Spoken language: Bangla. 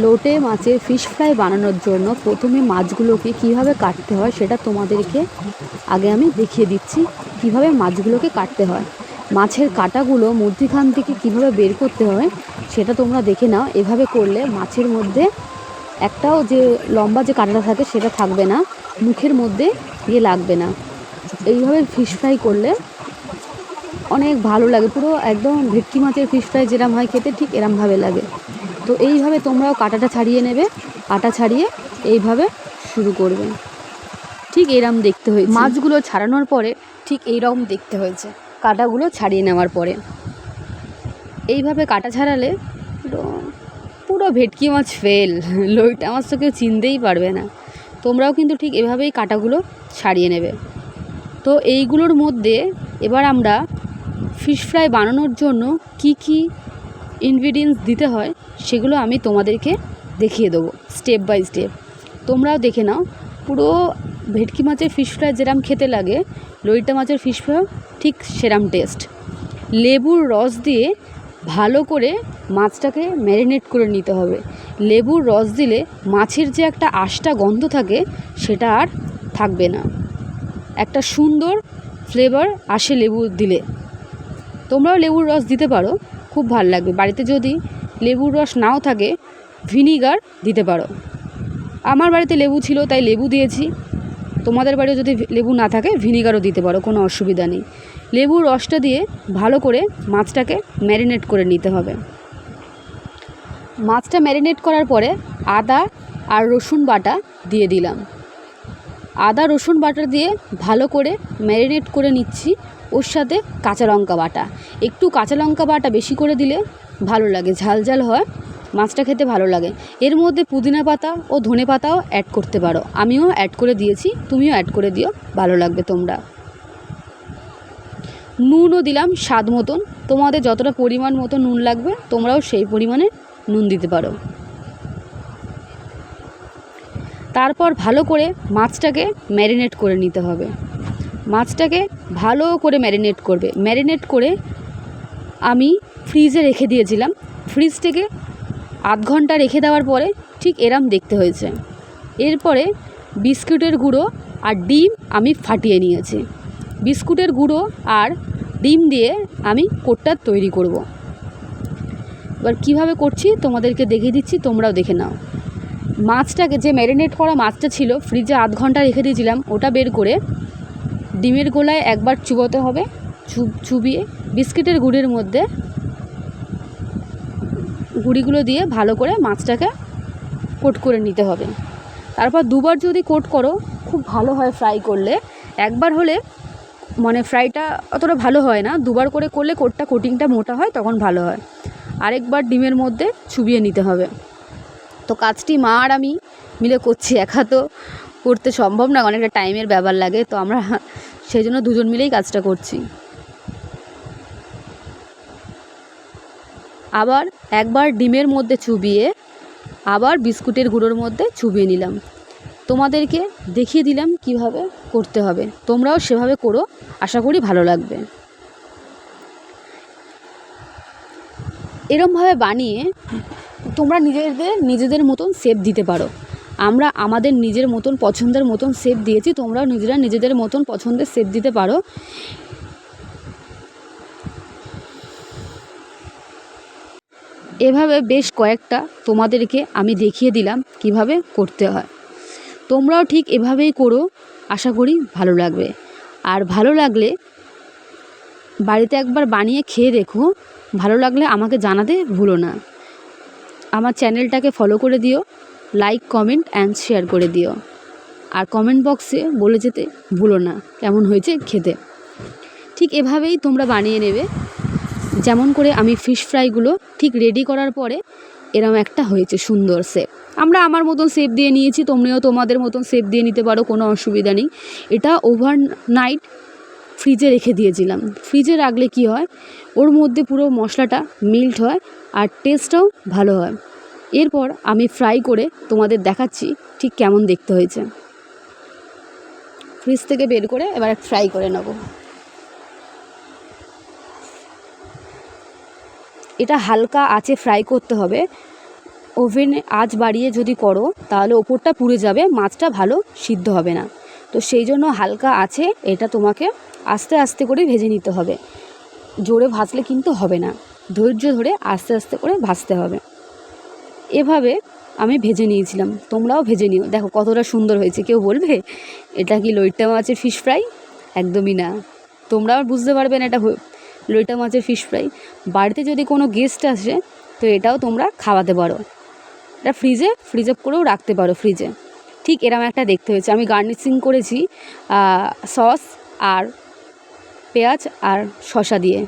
লোটে মাছের ফিশ ফ্রাই বানানোর জন্য প্রথমে মাছগুলোকে কিভাবে কাটতে হয় সেটা তোমাদেরকে আগে আমি দেখিয়ে দিচ্ছি কিভাবে মাছগুলোকে কাটতে হয়। মাছের কাঁটাগুলো মধ্যিখান থেকে কিভাবে বের করতে হয় সেটা তোমরা দেখে নাও। এভাবে করলে মাছের মধ্যে একটাও যে লম্বা যে কাঁটাটা থাকে সেটা থাকবে না, মুখের মধ্যে গিয়ে লাগবে না। এইভাবে ফিশ ফ্রাই করলে অনেক ভালো লাগে, পুরো একদম ভেটকি মাছের ফিশ ফ্রাই যেরকম হয় খেতে ঠিক এরমভাবে লাগে। তো এইভাবে তোমরাও কাঁটাটা ছাড়িয়ে নেবে, কাঁটা ছাড়িয়ে এইভাবে শুরু করবে। ঠিক এইরকম দেখতে হয়েছে, মাছগুলো ছাড়ানোর পরে ঠিক এইরকম দেখতে হয়েছে কাঁটাগুলো ছাড়িয়ে নেওয়ার পরে। এইভাবে কাঁটা ছাড়ালে পুরো পুরো ভেটকি মাছ ফেল, লইটা মাছ তো কেউ চিনতেই পারবে না। তোমরাও কিন্তু ঠিক এভাবেই কাঁটাগুলো ছাড়িয়ে নেবে। তো এইগুলোর মধ্যে এবার আমরা ফিশ ফ্রাই বানানোর জন্য কি কি ইনগ্রিডিয়েন্টস দিতে হয় সেগুলো আমি তোমাদেরকে দেখিয়ে দেবো স্টেপ বাই স্টেপ। তোমরাও দেখে নাও। পুরো ভেটকি মাছের ফিশ ফ্রাই যেরম খেতে লাগে, লইটা মাছের ফিশ ফ্রাই ঠিক সেরম টেস্ট। লেবুর রস দিয়ে ভালো করে মাছটাকে ম্যারিনেট করে নিতে হবে। লেবুর রস দিলে মাছের যে একটা আঁশটা গন্ধ থাকে সেটা আর থাকবে না, একটা সুন্দর ফ্লেভার আসে লেবু দিলে। তোমরাও লেবুর রস দিতে পারো, খুব ভালো লাগবে। বাড়িতে যদি লেবুর রস নাও থাকে ভিনিগার দিতে পারো। আমার বাড়িতে লেবু ছিল তাই লেবু দিয়েছি, তোমাদের বাড়িতে যদি লেবু না থাকে ভিনিগারও দিতে পারো, কোনো অসুবিধা নেই। লেবুর রসটা দিয়ে ভালো করে মাছটাকে ম্যারিনেট করে নিতে হবে। মাছটা ম্যারিনেট করার পরে আদা আর রসুন বাটা দিয়ে দিলাম। আদা রসুন বাটা দিয়ে ভালো করে ম্যারিনেট করে নিচ্ছি। ওর সাথে কাঁচা লঙ্কা বাটা, একটু কাঁচা লঙ্কা বাটা বেশি করে দিলে ভালো লাগে, ঝাল ঝাল হয়, মাছটা খেতে ভালো লাগে। এর মধ্যে পুদিনা পাতা ও ধনে পাতাও অ্যাড করতে পারো, আমিও অ্যাড করে দিয়েছি, তুমিও অ্যাড করে দিও, ভালো লাগবে তোমরা। নুনও দিলাম স্বাদ মতন, তোমাদের যতটা পরিমাণ মতো নুন লাগবে তোমরাও সেই পরিমাণে নুন দিতে পারো। তারপর ভালো করে মাছটাকে ম্যারিনেট করে নিতে হবে। মাছটাকে ভালো করে ম্যারিনেট করবে। ম্যারিনেট করে আমি ফ্রিজে রেখে দিয়েছিলাম। ফ্রিজ থেকে আধ ঘন্টা রেখে দেওয়ার পরে ঠিক এরম দেখতে হয়েছে। এরপরে বিস্কুটের গুঁড়ো আর ডিম আমি ফাটিয়ে নিয়েছি। বিস্কুটের গুঁড়ো আর ডিম দিয়ে আমি কোটটা তৈরি করব। এবার কীভাবে করছি তোমাদেরকে দেখিয়ে দিচ্ছি, তোমরাও দেখে নাও। মাছটাকে, যে ম্যারিনেট করা মাছটা ছিল ফ্রিজে আধ ঘন্টা রেখে দিয়েছিলাম, ওটা বের করে ডিমের গোলায় একবার চুবোতে হবে। চুবিয়ে বিস্কিটের গুঁড়ির মধ্যে গুঁড়িগুলো দিয়ে ভালো করে মাছটাকে কোট করে নিতে হবে। তারপর দুবার যদি কোট করো খুব ভালো হয় ফ্রাই করলে। একবার হলে মানে ফ্রাইটা অতটা ভালো হয় না, দুবার করে করলে কোটিংটা মোটা হয়, তখন ভালো হয়। আরেকবার ডিমের মধ্যে চুবিয়ে নিতে হবে। তো কাজটি মা আর আমি মিলে করছি, একা তো করতে সম্ভব না, অনেকটা টাইমের ব্যাপার লাগে। তো আমরা সেই জন্য দুজন মিলেই কাজটা করছি। আবার একবার ডিমের মধ্যে চুবিয়ে আবার বিস্কুটের গুঁড়োর মধ্যে চুবিয়ে নিলাম। তোমাদেরকে দেখিয়ে দিলাম কিভাবে করতে হবে, তোমরাও সেভাবে করো, আশা করি ভালো লাগবে। এরমভাবে বানিয়ে তোমরা নিজেদের মতন শেপ দিতে পারো। আমরা আমাদের নিজের মতন পছন্দের মতন শেপ দিয়েছি, তোমরাও নিজেদের মতন পছন্দের শেপ দিতে পারো। এভাবে বেশ কয়েকটা তোমাদেরকে আমি দেখিয়ে দিলাম কিভাবে করতে হয়। তোমরাও ঠিক এভাবেই করো, আশা করি ভালো লাগবে। আর ভালো লাগলে বাড়িতে একবার বানিয়ে খেয়ে দেখো, ভালো লাগলে আমাকে জানাতে ভুলো না। আমার চ্যানেলটাকে ফলো করে দিও, লাইক কমেন্ট অ্যান্ড শেয়ার করে দিও। আর কমেন্ট বক্সে বলে যেতে ভুলো না কেমন হয়েছে খেতে। ঠিক এভাবেই তোমরা বানিয়ে নেবে। যেমন করে আমি ফিশ ফ্রাইগুলো ঠিক রেডি করার পরে এরম একটা হয়েছে সুন্দর শেপ। আমরা আমার মতন শেপ দিয়ে নিয়েছি, তোমরাও তোমাদের মতন শেপ দিয়ে নিতে পারো, কোনো অসুবিধা নেই। এটা ওভারনাইট ফ্রিজে রেখে দিয়েছিলাম। ফ্রিজে রাখলে কি হয়, ওর মধ্যে পুরো মশলাটা মেল্ট হয় আর টেস্টটাও ভালো হয়। এরপর আমি ফ্রাই করে তোমাদের দেখাচ্ছি ঠিক কেমন দেখতে হয়েছে। ফ্রিজ থেকে বের করে এবার ফ্রাই করে নেব। এটা হালকা আঁচে ফ্রাই করতে হবে, ওভেনে আঁচ বাড়িয়ে যদি করো তাহলে ওপরটা পুড়ে যাবে, মাছটা ভালো সিদ্ধ হবে না। তো সেই জন্য হালকা আছে এটা তোমাকে আস্তে আস্তে করে ভেজে নিতে হবে। জোরে ভাজলে কিন্তু হবে না, ধৈর্য ধরে আস্তে আস্তে করে ভাজতে হবে। এভাবে আমি ভেজে নিয়েছিলাম, তোমরাও ভেজে নিও। দেখো কতটা সুন্দর হয়েছে। কেউ বলবে এটা কি লইট্টা মাছের ফিশ ফ্রাই? একদমই না। তোমরাও বুঝতে পারবে না এটা লইট্টা মাছের ফিশ ফ্রাই। বাড়িতে যদি কোনো গেস্ট আসে তো এটাও তোমরা খাওয়াতে পারো। এটা ফ্রিজ আপ করেও রাখতে পারো ফ্রিজে। ঠিক এরকম একটা দেখতে হয়েছে। আমি গার্নিশিং করেছি সস আর পেঁয়াজ আর শসা দিয়ে।